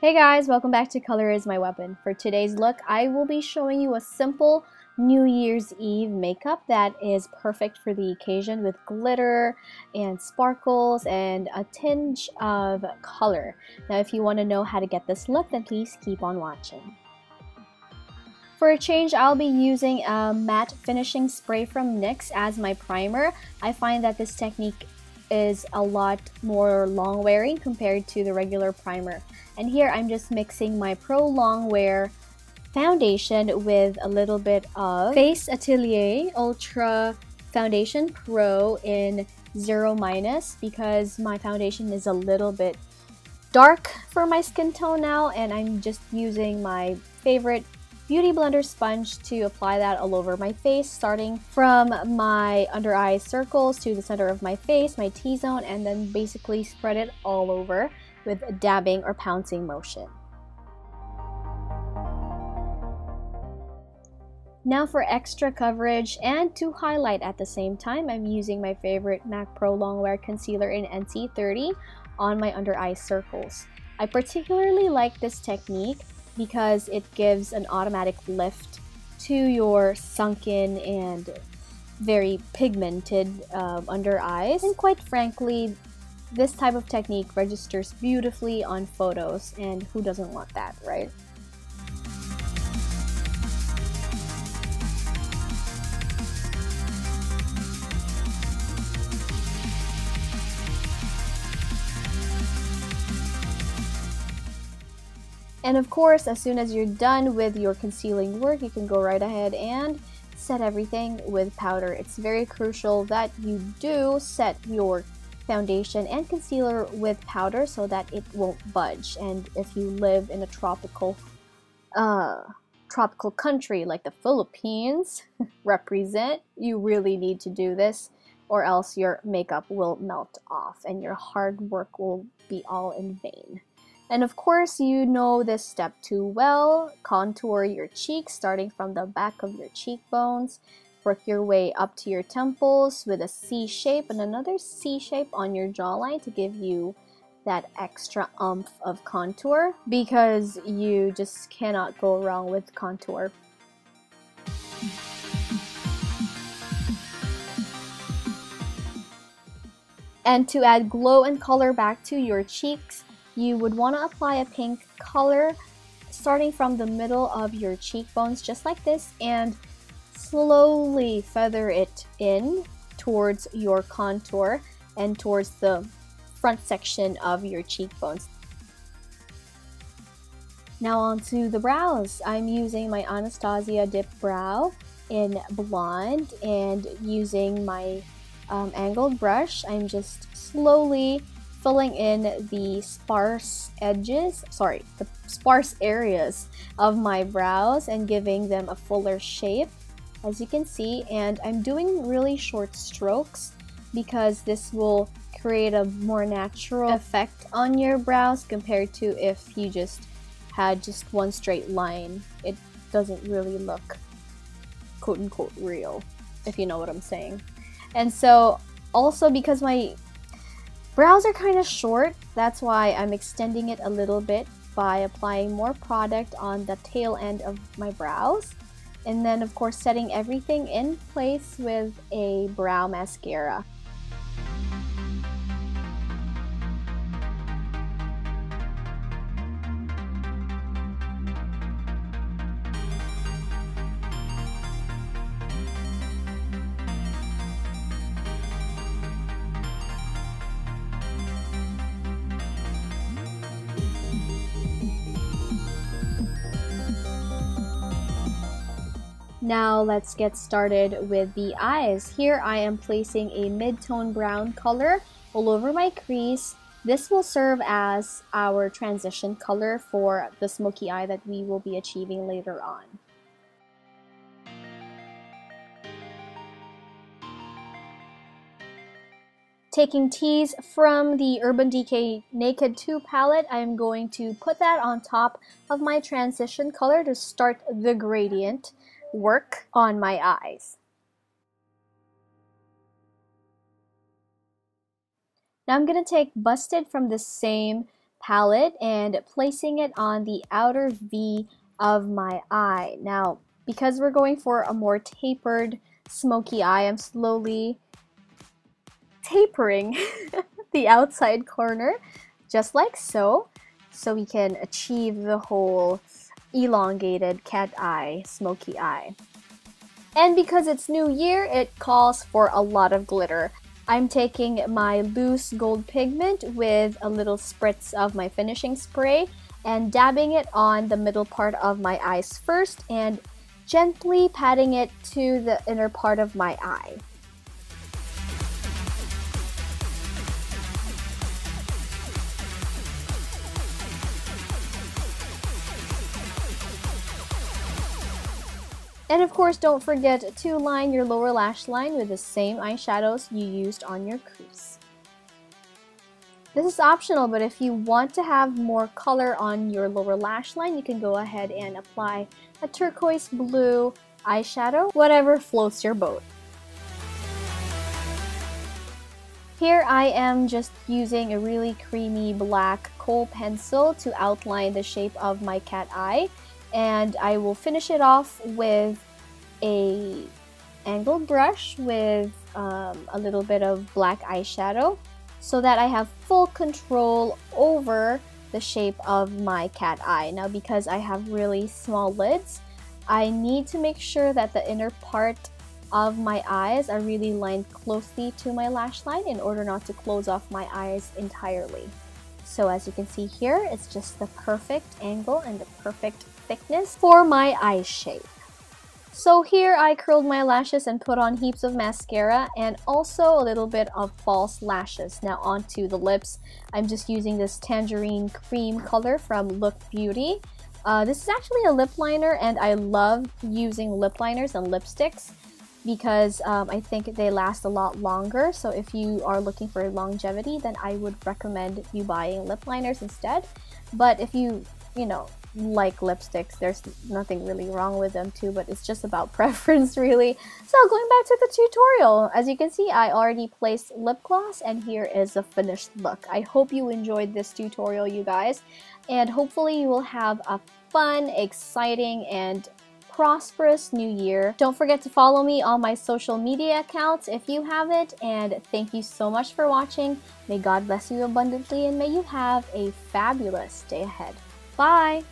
Hey guys, welcome back to Color is My Weapon. For today's look, I will be showing you a simple New Year's Eve makeup that is perfect for the occasion with glitter and sparkles and a tinge of color. Now if you want to know how to get this look, then please keep on watching. For a change, I'll be using a matte finishing spray from NYX as my primer. I find that this technique is a lot more long wearing compared to the regular primer. And here I'm just mixing my Pro Longwear foundation with a little bit of Atelier Ultra Foundation Pro in 0- because my foundation is a little bit dark for my skin tone now, and I'm just using my favorite Beauty Blender sponge to apply that all over my face, starting from my under eye circles to the center of my face, my T-zone, and then basically spread it all over with a dabbing or pouncing motion. Now for extra coverage and to highlight at the same time, I'm using my favorite MAC Pro Longwear Concealer in NC30 on my under eye circles. I particularly like this technique because it gives an automatic lift to your sunken and very pigmented under eyes. And quite frankly, this type of technique registers beautifully on photos, and who doesn't want that, right? And of course, as soon as you're done with your concealing work, you can go right ahead and set everything with powder. It's very crucial that you do set your foundation and concealer with powder so that it won't budge. And if you live in a tropical country like the Philippines represent, you really need to do this, or else your makeup will melt off and your hard work will be all in vain. And of course, you know this step too well. Contour your cheeks starting from the back of your cheekbones. Work your way up to your temples with a C shape and another C shape on your jawline to give you that extra oomph of contour, because you just cannot go wrong with contour. And to add glow and color back to your cheeks, you would want to apply a pink color starting from the middle of your cheekbones just like this, and slowly feather it in towards your contour and towards the front section of your cheekbones. Now onto the brows. I'm using my Anastasia Dipbrow in blonde, and using my angled brush, I'm just slowly filling in the sparse areas of my brows and giving them a fuller shape, as you can see. And I'm doing really short strokes because this will create a more natural effect on your brows compared to if you just had just one straight line. It doesn't really look quote-unquote real, if you know what I'm saying. And so also, because my brows are kind of short, that's why I'm extending it a little bit by applying more product on the tail end of my brows. And then of course setting everything in place with a brow mascara. Now let's get started with the eyes. Here I am placing a mid-tone brown color all over my crease. This will serve as our transition color for the smoky eye that we will be achieving later on. Taking Tease from the Urban Decay Naked 2 palette, I'm going to put that on top of my transition color to start the gradient work on my eyes. Now I'm going to take Busted from the same palette and placing it on the outer V of my eye. Now, because we're going for a more tapered, smoky eye, I'm slowly tapering the outside corner, just like so we can achieve the whole elongated cat eye, smoky eye. And because it's New Year, it calls for a lot of glitter. I'm taking my loose gold pigment with a little spritz of my finishing spray and dabbing it on the middle part of my eyes first and gently patting it to the inner part of my eye. And of course, don't forget to line your lower lash line with the same eyeshadows you used on your crease. This is optional, but if you want to have more color on your lower lash line, you can go ahead and apply a turquoise blue eyeshadow, whatever floats your boat. Here I am just using a really creamy black kohl pencil to outline the shape of my cat eye. And I will finish it off with a angled brush with a little bit of black eyeshadow so that I have full control over the shape of my cat eye. Now, because I have really small lids, I need to make sure that the inner part of my eyes are really lined closely to my lash line in order not to close off my eyes entirely. So as you can see here, it's just the perfect angle and the perfect thickness for my eye shape. So here I curled my lashes and put on heaps of mascara and also a little bit of false lashes. Now onto the lips. I'm just using this Tangerine cream color from Look Beauty. This is actually a lip liner, and I love using lip liners and lipsticks because I think they last a lot longer. So if you are looking for longevity, then I would recommend you buying lip liners instead. But if you like lipsticks, there's nothing really wrong with them too, but it's just about preference really. So going back to the tutorial, as you can see, I already placed lip gloss and here is the finished look. I hope you enjoyed this tutorial, you guys, and hopefully you will have a fun, exciting, and prosperous new year. Don't forget to follow me on my social media accounts if you haven't, and thank you so much for watching. May God bless you abundantly and may you have a fabulous day ahead. Bye!